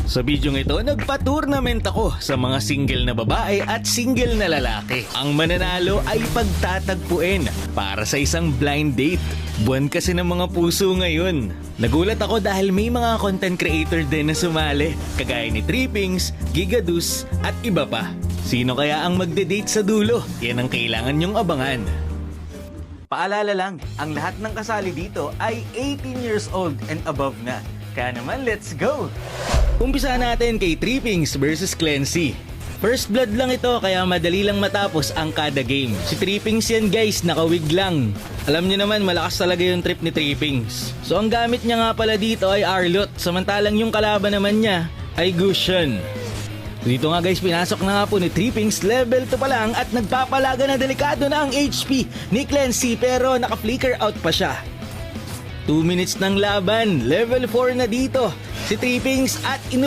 Sa bidyong ito, nagpa-tournament ako sa mga single na babae at single na lalaki. Ang mananalo ay pagtatagpuin para sa isang blind date. Buwan kasi ng mga puso ngayon. Nagulat ako dahil may mga content creator din na sumali, kagaya ni Trippings, Gigadus at iba pa. Sino kaya ang magde-date sa dulo? Yan ang kailangan nyong abangan. Paalala lang, ang lahat ng kasali dito ay 18 years old and above na. Kaya naman, let's go! Umpisa natin kay Trippings versus Clancy. First blood lang ito kaya madali lang matapos ang kada game. Si Trippings yan guys, nakawig lang. Alam niyo naman malakas talaga yung trip ni Trippings. So ang gamit niya nga pala dito ay Arlot, samantalang yung kalaban naman niya ay Gusion. Dito nga guys, pinasok na nga po ni Trippings, level 2 pa lang at nagpapalaga na delikado na ang HP ni Clancy pero naka-flicker out pa siya. 2 minutes ng laban, level 4 na dito si Trippings at